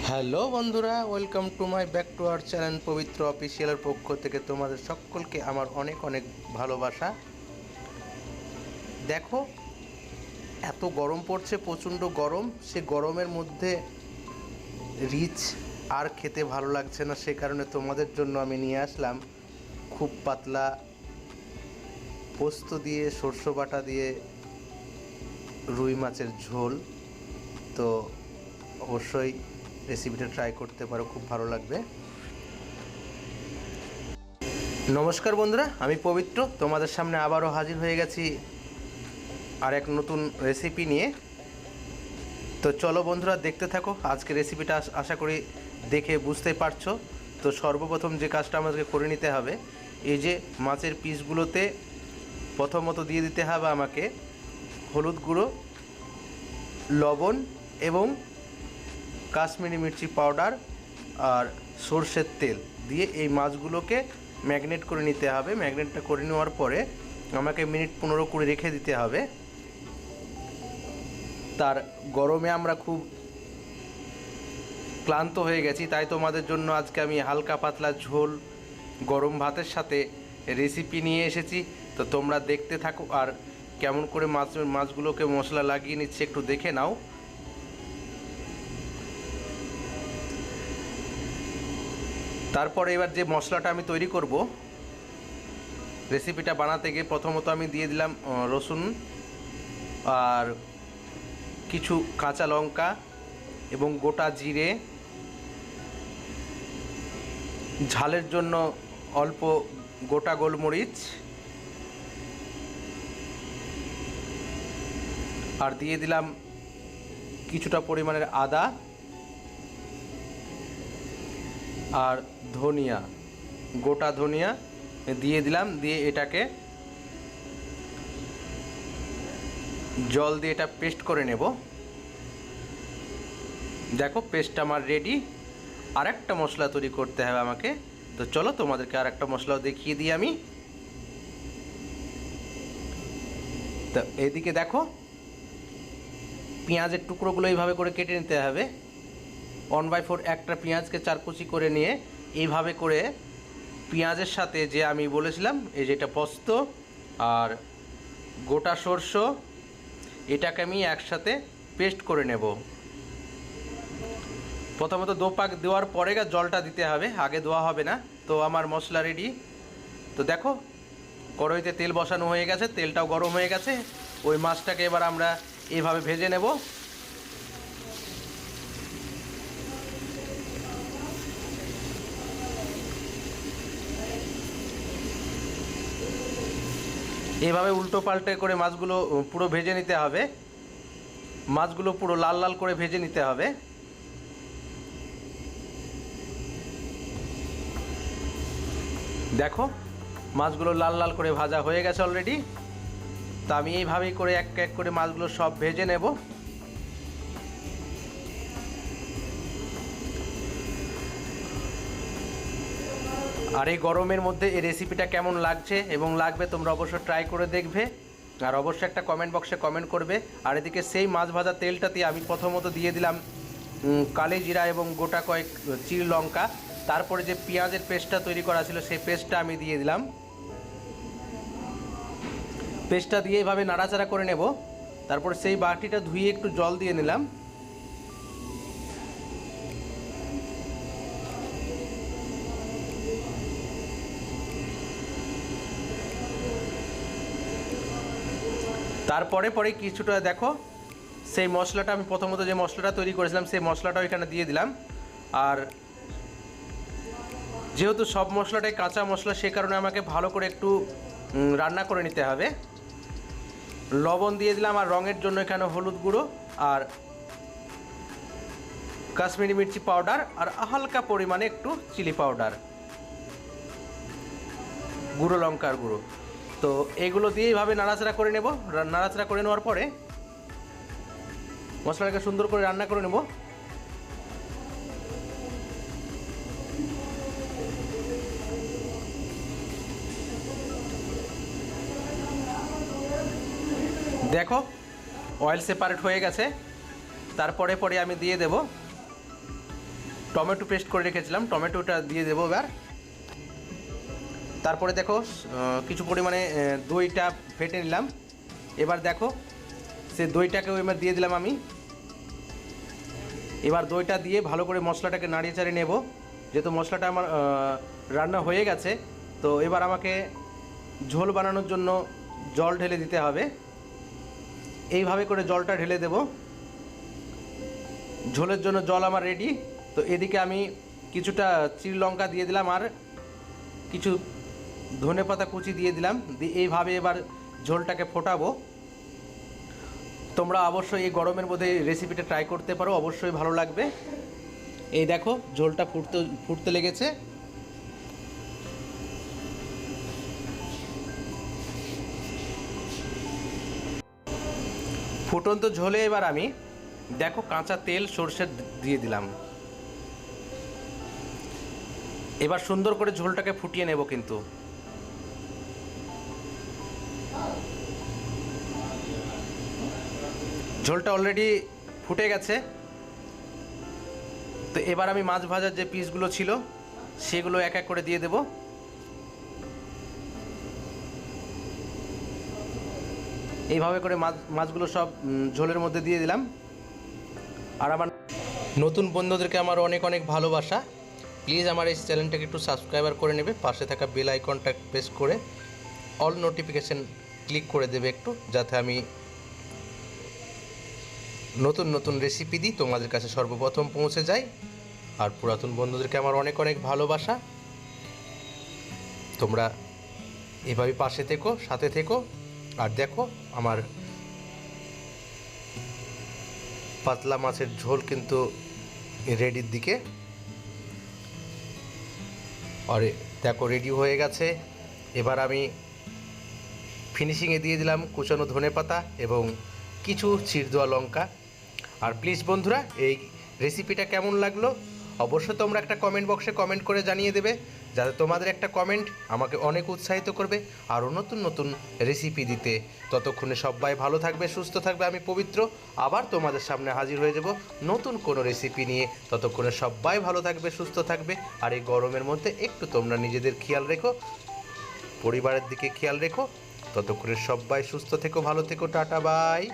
Hello বন্ধুরা, welcome to my back to our channel পবিত্র অফিসিয়ালের পক্ষ থেকে তোমাদের সকলকে আমার অনেক অনেক ভালোবাসা। দেখো, এত গরম পড়ছে, প্রচণ্ড গরম। সে গরমের মধ্যে রিচ আর খেতে ভালো লাগছে না, সে কারণে তোমাদের জন্য আমি নিয়ে আসলাম খুব পাতলা পোস্ত দিয়ে সরষে বাটা দিয়ে রুই মাছের ঝোল। তো অবশ্যই রেসিপিটা ট্রাই করতে পারো, খুব ভালো লাগবে। নমস্কার বন্ধুরা, আমি পবিত্র তোমাদের সামনে আবারও হাজির হয়ে গেছি আর এক নতুন রেসিপি নিয়ে। তো চলো বন্ধুরা, দেখতে থাকো আজকে রেসিপিটা। আশা করি দেখে বুঝতেই পারছো। তো সর্বপ্রথম যে কাজটা আমাদেরকে করে নিতে হবে, এই যে মাছের পিসগুলোতে প্রথমত দিয়ে দিতে হবে আমাকে হলুদ গুঁড়ো, লবণ এবং কাশ্মীরি মির্চি পাউডার আর সরষের তেল দিয়ে এই মাছগুলোকে ম্যাগনেট করে নিতে হবে। ম্যাগনেটটা করে নেওয়ার পরে আমাকে মিনিট 15-20 রেখে দিতে হবে। তার গরমে আমরা খুব ক্লান্ত হয়ে গেছি, তাই তোমাদের জন্য আজকে আমি হালকা পাতলা ঝোল গরম ভাতের সাথে রেসিপি নিয়ে এসেছি। তো তোমরা দেখতে থাকো আর কেমন করে মাছগুলোকে মশলা লাগিয়ে নিচ্ছে একটু দেখে নাও। তারপরে এবার যে মশলাটা আমি তৈরি করব, রেসিপিটা বানাতে গিয়ে প্রথমত আমি দিয়ে দিলাম রসুন আর কিছু কাঁচা লঙ্কা এবং গোটা জিরে, ঝালের জন্য অল্প গোটা গোলমরিচ, আর দিয়ে দিলাম কিছুটা পরিমাণের আদা আর ধনিয়া, গোটা ধনিয়া দিয়ে দিলাম। দিয়ে এটাকে জল দিয়ে এটা পেস্ট করে নেব। দেখো, পেস্টটা আমার রেডি। আর একটা মশলা তৈরি করতে হবে আমাকে। তো চলো তোমাদেরকে আর একটা মশলাও দেখিয়ে দিই আমি। তো এইদিকে দেখো, পেঁয়াজের টুকরোগুলো এইভাবে করে কেটে নিতে হবে। 1/4 একটা পেঁয়াজকে 4 কুচি করে নিয়ে এইভাবে করে পেঁয়াজের সাথে যে আমি বলেছিলাম এই যেটা পোস্ত আর গোটা সরষে, এটাকে আমি একসাথে পেস্ট করে নেব। প্রথমত দো পাক দেওয়ার পরে জলটা দিতে হবে, আগে দেওয়া হবে না। তো আমার মশলা রেডি। তো দেখো, কড়াইতে তেল বসানো হয়ে গেছে, তেলটাও গরম হয়ে গেছে। ওই মাছটাকে এবার আমরা এইভাবে ভেজে নেব। এইভাবে উল্টো পাল্টে করে মাছগুলো পুরো ভেজে নিতে হবে। মাছগুলো পুরো লাল লাল করে ভেজে নিতে হবে। দেখো, মাছগুলো লাল লাল করে ভাজা হয়ে গেছে অলরেডি। তো আমি এইভাবেই করে এক এক করে মাছগুলো সব ভেজে নেব। আর এই গরমের মধ্যে এই রেসিপিটা কেমন লাগছে এবং লাগবে তোমরা অবশ্যই ট্রাই করে দেখবে, আর অবশ্যই একটা কমেন্ট বক্সে কমেন্ট করবে। আর এদিকে সেই মাছ ভাজা তেলটাতে আমি প্রথমত দিয়ে দিলাম কালি জিরা এবং গোটা কয়েক চির লঙ্কা। তারপরে যে পেঁয়াজের পেস্টটা তৈরি করা ছিল সেই পেস্টটা আমি দিয়ে দিলাম। পেস্টটা দিয়ে এইভাবে নাড়াচাড়া করে নেব। তারপর সেই বাটিটা ধুয়ে একটু জল দিয়ে নিলাম। তারপরে কিছুটা দেখো, সেই মশলাটা আমি প্রথমত যে মশলাটা তৈরি করেছিলাম সেই মশলাটাও এখানে দিয়ে দিলাম। আর যেহেতু সব মশলাটাই কাঁচা মশলা, সে কারণে আমাকে ভালো করে একটু রান্না করে নিতে হবে। লবণ দিয়ে দিলাম, আর রঙের জন্য এখানে হলুদ গুঁড়ো আর কাশ্মীরি মির্চি পাউডার আর হালকা পরিমাণে একটু চিলি পাউডার, গুঁড়ো লঙ্কার গুঁড়ো। তো এগুলো দিয়ে এইভাবে নাড়াচাড়া করে নেব। নাড়াচাড়া করে নেওয়ার পরে মশলাটাকে সুন্দর করে রান্না করে নেব। দেখো, অয়েল সেপারেট হয়ে গেছে। তারপরে আমি দিয়ে দেব টমেটো পেস্ট করে রেখেছিলাম, টমেটোটা দিয়ে দেবো এবার। তারপরে দেখো কিছু পরিমাণে দইটা ফেটে নিলাম। এবার দেখো সে দইটাকেও এবার দিয়ে দিলাম আমি। এবার দইটা দিয়ে ভালো করে মশলাটাকে নাড়িয়ে চাড়িয়ে নেব। যেহেতু মশলাটা আমার রান্না হয়ে গেছে, তো এবার আমাকে ঝোল বানানোর জন্য জল ঢেলে দিতে হবে। এইভাবে করে জলটা ঢেলে দেব। ঝোলের জন্য জল আমার রেডি। তো এদিকে আমি কিছুটা লঙ্কা দিয়ে দিলাম আর কিছু ধনেপাতা কুচি দিয়ে দিলাম। এইভাবে এবার ঝোলটাকে ফোটাবো। তোমরা অবশ্যই এই গরমের মধ্যে রেসিপিটা ট্রাই করতে পারো, অবশ্যই ভালো লাগবে। এই দেখো ঝোলটা ফুটতে লেগেছে। ফুটন্ত ঝোলে এবার আমি দেখো কাঁচা তেল সরষের দিয়ে দিলাম। এবার সুন্দর করে ঝোলটাকে ফুটিয়ে নেব। কিন্তু ঝোলটা অলরেডি ফুটে গেছে। তো এবার আমি মাছ ভাজার যে পিসগুলো ছিল সেগুলো এক এক করে দিয়ে দেব। এইভাবে করে মাছগুলো সব ঝোলের মধ্যে দিয়ে দিলাম। আর আমার নতুন বন্ধুদেরকে আমার অনেক অনেক ভালোবাসা। প্লিজ আমার এই চ্যানেলটাকে একটু সাবস্ক্রাইবার করে নেবে, পাশে থাকা বেল আইকনটা প্রেস করে অল নোটিফিকেশান ক্লিক করে দেবে একটু, যাতে আমি নতুন নতুন রেসিপি দিই তোমাদের কাছে সর্বপ্রথম পৌঁছে যায়। আর পুরাতন বন্ধুদেরকে আমার অনেক অনেক ভালোবাসা। তোমরা এভাবে পাশে থেকো, সাথে থেকো। আর দেখো আমার পাতলা মাছের ঝোল কিন্তু রেডির দিকে। আরে দেখো রেডি হয়ে গেছে। এবার আমি ফিনিশিংয়ে দিয়ে দিলাম কুচানো ধনেপাতা এবং কিছু চিড় দেওয়া লঙ্কা। আর প্লিজ বন্ধুরা, এই রেসিপিটা কেমন লাগলো অবশ্যই তোমরা একটা কমেন্ট বক্সে কমেন্ট করে জানিয়ে দেবে, যাতে তোমাদের একটা কমেন্ট আমাকে অনেক উৎসাহিত করবে আরও নতুন নতুন রেসিপি দিতে। ততক্ষণে সবাই ভালো থাকবে, সুস্থ থাকবে। আমি পবিত্র আবার তোমাদের সামনে হাজির হয়ে যাব নতুন কোনো রেসিপি নিয়ে। ততক্ষণে সবাই ভালো থাকবে, সুস্থ থাকবে। আর এই গরমের মধ্যে একটু তোমরা নিজেদের খেয়াল রেখো, পরিবারের দিকে খেয়াল রেখো। ততক্ষণে সবাই সুস্থ থেকো, ভালো থেকো। Tata bye.